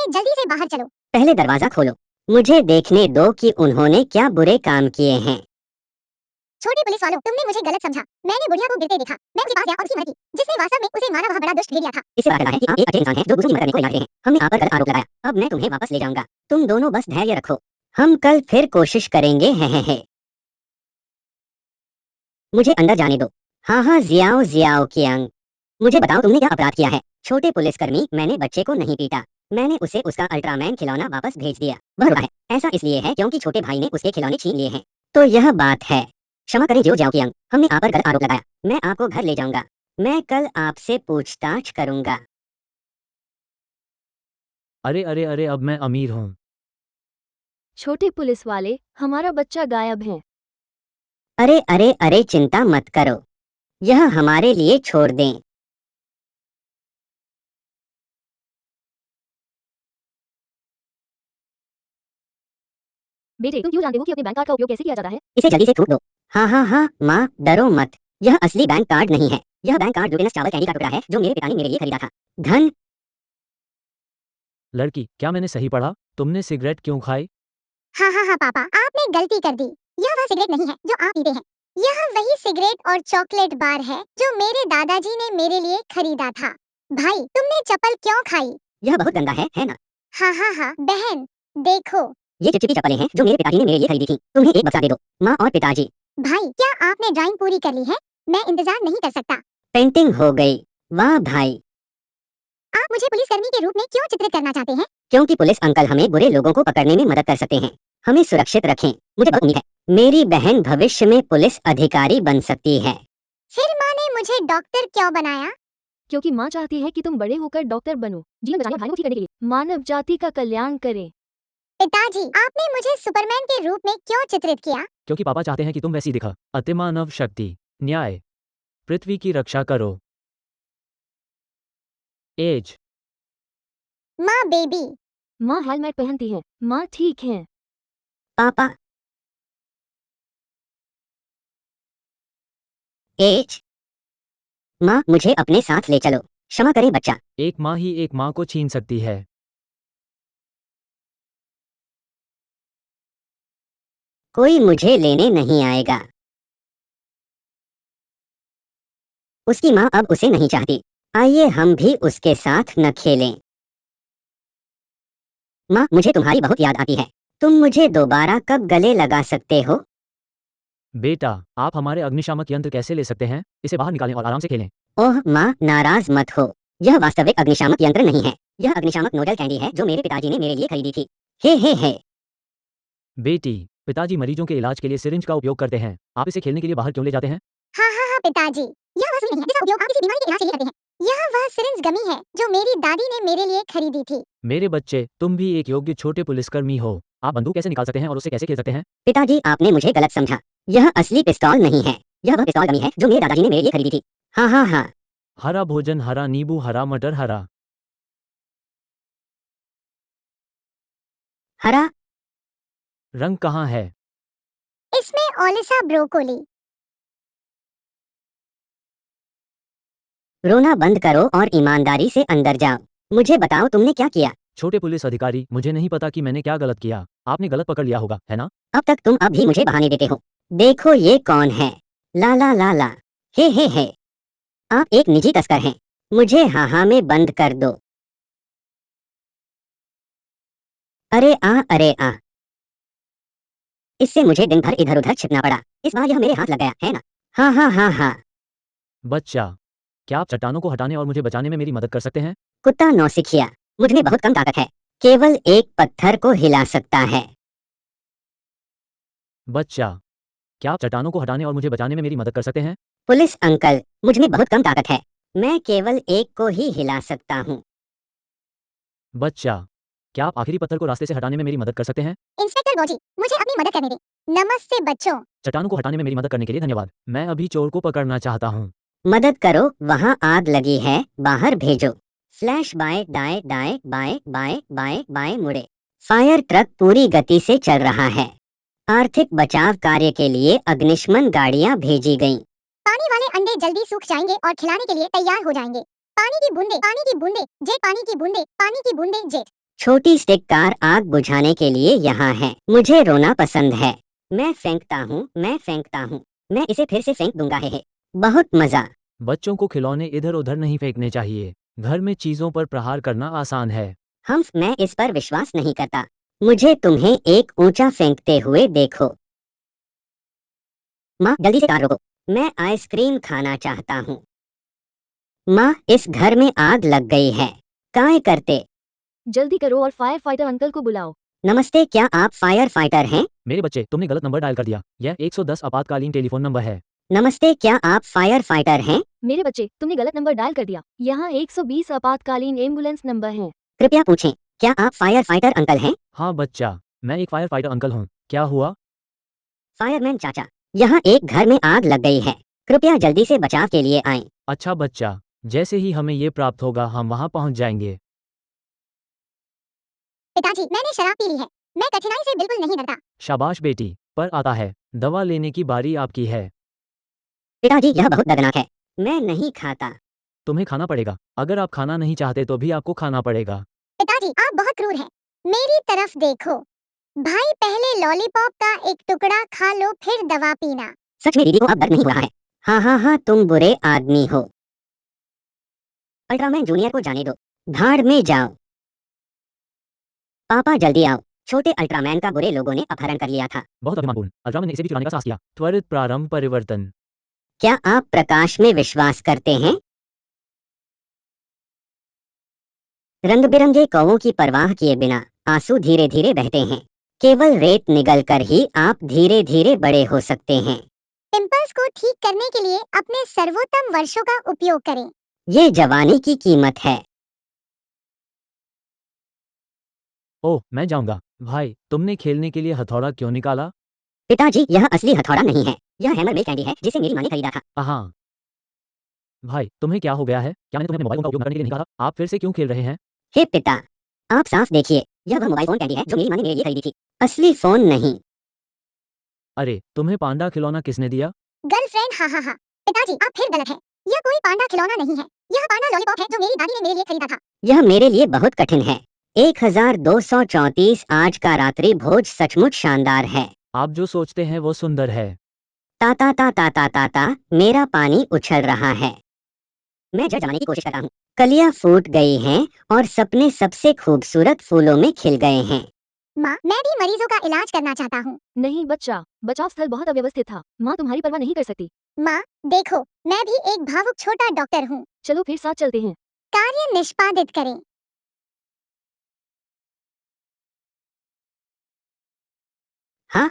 जल्दी से बाहर चलो। पहले दरवाजा खोलो, मुझे देखने दो कि उन्होंने क्या बुरे काम किए हैं। छोटे पुलिस वालों, तुमने मुझे गलत समझा। मैंने बुढ़िया को गिरते देखा, मैं उसके पास गया और उसकी मदद की। जिसने वास्तव में उसे मारा वह बड़ा दुष्ट भेड़िया था। इससे पता चला है कि आप एक अच्छे इंसान हैं जो दूसरों की मदद करने को तैयार रहते हैं। हमने आप पर गलत आरोप लगाया, अब मैं तुम्हें वापस ले जाऊंगा। तुम दोनों बस धैर्य रखो, हम कल फिर कोशिश करेंगे। है। मुझे अंदर जाने दो। हाँ, जियाओ जियाओ कियांग, मुझे बताओ तुमने क्या अपराध किया है। छोटे पुलिसकर्मी, मैंने बच्चे को नहीं पीटा, मैंने उसे उसका अल्ट्रामैन खिलौना वापस भेज दिया। वह रोता है, ऐसा इसलिए है क्योंकि छोटे भाई ने उसके खिलौने छीन लिए हैं। तो यह बात है। क्षमा करें जियो जाओ कियांग, हमने आप पर गलत आरोप लगाया। मैं आपको घर ले जाऊंगा, मैं कल आपसे पूछताछ करूंगा। अरे अरे अरे, अब मैं अमीर हूँ। छोटे पुलिस वाले, हमारा बच्चा गायब है। अरे अरे अरे, चिंता मत करो, यह हमारे लिए छोड़ दें। बेटे, तुम क्यों जानते हो कि अपने बैंक कार्ड का उपयोग कैसे किया जाता है? इसे जल्दी से थूक दो। हाँ, माँ डरो मत, यह असली बैंक कार्ड नहीं है। यह बैंक कार्ड ग्लूटेनस चावल कैंडी का टुकड़ा है जो मेरे पिता ने मेरे लिए खरीदा था। धन। लड़की, क्या मैंने सही पढ़ा? तुमने सिगरेट क्यों खाई? हाँ पापा, आपने गलती कर दी। यह वह सिगरेट नहीं है जो आप पीते हैं। यह वही सिगरेट और चॉकलेट बार है जो मेरे दादाजी ने मेरे लिए खरीदा था। भाई, तुमने चप्पल क्यों खाई? यह बहुत गंदा है ना? हाँ बहन, देखो। ये चिपचिपी चप्पलें हैं जो मेरे पिताजी ने मेरे लिए खरीदी थी। तुम्हें एक बक्सा दे दो, माँ और पिताजी। भाई, क्या आपने ड्राइंग पूरी कर ली है? मैं इंतजार नहीं कर सकता। पेंटिंग हो गई। वाह भाई। आप मुझे पुलिसकर्मी के रूप में क्यों चित्रित करना चाहते हैं? क्योंकि पुलिस अंकल हमें बुरे लोगों को पकड़ने में मदद कर सकते हैं। हमें सुरक्षित रखें। मुझे बहुत उम्मीद है मेरी बहन भविष्य में पुलिस अधिकारी बन सकती है। फिर माँ ने मुझे डॉक्टर क्यों बनाया? क्योंकि माँ चाहती है कि तुम बड़े होकर डॉक्टर बनो, जीवन बचाने, भाइयों को ठीक करने के लिए, मानव जाति का कल्याण करें। पिताजी, आपने मुझे सुपरमैन के रूप में क्यों चित्रित किया? क्योंकि पापा चाहते हैं कि तुम वैसी दिखा। अतिमानव शक्ति, न्याय, पृथ्वी की रक्षा करो। एज। माँ बेबी। माँ हेलमेट पहनती है। माँ ठीक है। पापा। एज। माँ, मुझे अपने साथ ले चलो। क्षमा करें बच्चा। एक माँ ही एक माँ को छीन सकती है। कोई मुझे लेने नहीं आएगा। उसकी माँ अब उसे नहीं चाहती। आइए हम भी उसके साथ न खेलें। माँ, मुझे तुम्हारी बहुत याद आती है। तुम मुझे दोबारा कब गले लगा सकते हो? बेटा, आप हमारे अग्निशामक यंत्र कैसे ले सकते हैं? इसे बाहर निकालें और आराम से खेलें। ओह माँ, नाराज मत हो, यह वास्तविक अग्निशामक यंत्र नहीं है। यह अग्निशामक नोडल कैंडी है जो मेरे पिताजी ने मेरे लिए खरीदी थी। हे। बेटी, पिताजी मरीजों के इलाज के लिए सिरिंज का उपयोग करते हैं। आप इसे खेलने के लिए बाहर क्यों ले जाते हैं? हाँ पिताजी, यह वह सुई नहीं है जिसका उपयोग आप किसी बीमारी के इलाज के लिए करते हैं। यह वह सिरिंज गमी है जो मेरी दादी ने मेरे लिए खरीदी थी। मेरे बच्चे, तुम भी एक योग्य छोटे पुलिसकर्मी हो। आप बंदूक कैसे निकाल सकते हैं और उससे कैसे खेल सकते हैं? पिताजी, आपने मुझे गलत समझा। यह असली पिस्तौल नहीं है। यह वह पिस्तौल गमी है जो मेरे दादाजी ने मेरे लिए खरीदी थी। हाँ। हरा भोजन, हरा नींबू, हरा मटर, हरा। हरा। रंग कहाँ है? इसमें ओलिसा ब्रोकोली। रोना बंद करो और ईमानदारी से अंदर जाओ। मुझे बताओ तुमने क्या किया? छोटे पुलिस अधिकारी, मुझे नहीं पता कि मैंने क्या गलत किया। आपने गलत पकड़ लिया होगा, है ना? अब तक तुम अब भी मुझे बहाने देते हो। देखो ये कौन है। ला। हे। आप एक निजी तस्कर हैं। मुझे हाँ में बंद कर दो। अरे आ। इससे मुझे दिन भर इधर उधर छिपना पड़ा। इस बार यह मेरे हाथ लग गया है ना? हाँ। बच्चा, क्या आप चट्टानों को हटाने और मुझे बचाने में मेरी मदद कर सकते हैं? कुत्ता नौसिखिया, मुझमें बहुत कम ताकत है। केवल एक पत्थर को हिला सकता है। बच्चा, क्या आप चट्टानों को हटाने और मुझे बचाने में मेरी मदद कर सकते हैं? पुलिस अंकल, मुझमें बहुत कम ताकत है। मैं केवल एक को ही हिला सकता हूँ। बच्चा, क्या आप आखिरी पत्थर को रास्ते से हटाने में मेरी मदद कर सकते हैं? इंस्पेक्टर बॉजी, मुझे अपनी मदद करने दें। नमस्ते बच्चों। चट्टानों को हटाने में मेरी मदद करने के लिए धन्यवाद। मैं अभी चोर को पकड़ना चाहता हूँ। मदद करो, वहाँ आग लगी है, बाहर भेजो। स्लैश बाय दाएं बाएं मुड़े। फायर ट्रक पूरी गति से चल रहा है। आर्थिक बचाव कार्य के लिए अग्निशमन गाड़ियां भेजी गईं। पानी वाले अंडे जल्दी सूख जाएंगे और खिलाने के लिए तैयार हो जाएंगे। पानी की बूंदे जेट, पानी की बूंदे जेट। छोटी स्टिक कार आग बुझाने के लिए यहाँ है। मुझे रोना पसंद है। मैं फेंकता हूँ, मैं फेंकता हूँ। मैं इसे फिर से फेंक दूंगा। हे। बहुत मजा। बच्चों को खिलौने इधर उधर नहीं फेंकने चाहिए। घर में चीजों पर प्रहार करना आसान है। मैं इस पर विश्वास नहीं करता। मुझे तुम्हें एक ऊंचा फेंकते हुए देखो। माँ जल्दी से कार रोको। मैं आइसक्रीम खाना चाहता हूँ। माँ इस घर में आग लग गई है। काय करते। जल्दी करो और फायर फाइटर अंकल को बुलाओ। नमस्ते, क्या आप फायर फाइटर हैं? मेरे बच्चे, तुमने गलत नंबर डायल कर दिया। यह 110 आपातकालीन टेलीफोन नंबर है। नमस्ते, क्या आप फायर फाइटर हैं? मेरे बच्चे, तुमने गलत नंबर डायल कर दिया। यहाँ 120 आपातकालीन एम्बुलेंस नंबर है। कृपया पूछें, क्या आप फायर फाइटर अंकल हैं? हाँ बच्चा, मैं एक फायर फाइटर अंकल हूँ। क्या हुआ? फायरमैन चाचा, यहाँ एक घर में आग लग गई है। कृपया जल्दी से बचाव के लिए आएं। अच्छा बच्चा, जैसे ही हमें ये प्राप्त होगा हम वहाँ पहुँच जाएंगे। पिताजी, मैंने शराब पी ली है। मैं कठिनाई से बिल्कुल नहीं डरता। शाबाश बेटी, पर आता है। दवा लेने की बारी आपकी है। पिताजी, यह बहुत दर्दनाक है। मैं नहीं खाता। तुम्हें खाना पड़ेगा। अगर आप खाना नहीं चाहते तो भी आपको खाना पड़ेगा। पिताजी, आप बहुत क्रूर हैं। मेरी तरफ देखो। भाई, पहले लॉलीपॉप का एक टुकड़ा खा लो, फिर दवा पीना। सच में दीदी को अब दर्द नहीं हो रहा है। हाँ हाँ हाँ, तुम बुरे आदमी हो। अल्ट्रामैन जूनियर को जाने दो। भाड़ में जाओ। पापा जल्दी आओ। छोटे अल्ट्रामैन का बुरे लोगों ने अपहरण कर लिया था। बहुत अभिमानपूर्ण। अल्ट्रामैन ने इसे भी चुराने का साहस किया। त्वरित प्रारंभ परिवर्तन। क्या आप प्रकाश में विश्वास करते हैं? रंग बिरंगे कौवों की परवाह किए बिना आंसू धीरे धीरे बहते हैं। केवल रेत निगल कर ही आप धीरे धीरे बड़े हो सकते हैं। पिंपल्स को ठीक करने के लिए अपने सर्वोत्तम वर्षों का उपयोग करें। ये जवानी की कीमत है। ओह, मैं जाऊंगा। भाई, तुमने खेलने के लिए हथौड़ा क्यों निकाला? पिताजी, यह असली हथौड़ा नहीं है। यह हैमर मिल कैंडी है जिसे मेरी माँ ने खरीदा था। हाँ। भाई, तुम्हें क्या हो गया है? क्या मैंने तुम्हें अपने मोबाइल फोन का उपयोग न करने के लिए नहीं कहा था? आप फिर से क्यों खेल रहे हैं? हे पिता, आप साफ देखिए। यह वह मोबाइल फोन कैंडी है जो मेरी माँ ने मेरे लिए खरीदी थी। असली फोन नहीं। अरे, तुम्हें पांडा खिलौना किसने दिया? गर्लफ्रेंड, हा हा हा। पिताजी, आप फिर गलत हैं। यह कोई पांडा खिलौना नहीं है। यह पांडा लॉलीपॉप है जो मेरी दादी ने मेरे लिए खरीदा था। यह मेरे लिए बहुत कठिन है। 1234 आज का रात्रि भोज सचमुच शानदार है। आप जो सोचते हैं वो सुंदर है। ता ता ता ता ता ता ता, मेरा पानी उछल रहा है। मैं जड़ जमाने की कोशिश करता हूँ। कलियां फूट गई हैं और सपने सबसे खूबसूरत फूलों में खिल गए हैं। माँ, मैं भी मरीजों का इलाज करना चाहता हूँ। नहीं बच्चा, बचाव स्थल बहुत अव्यवस्थित था। माँ तुम्हारी परवाह नहीं कर सकती। माँ, देखो, मैं भी एक भावुक छोटा डॉक्टर हूँ। चलो फिर साथ चलते हैं। कार्य निष्पादित करें। हाँ,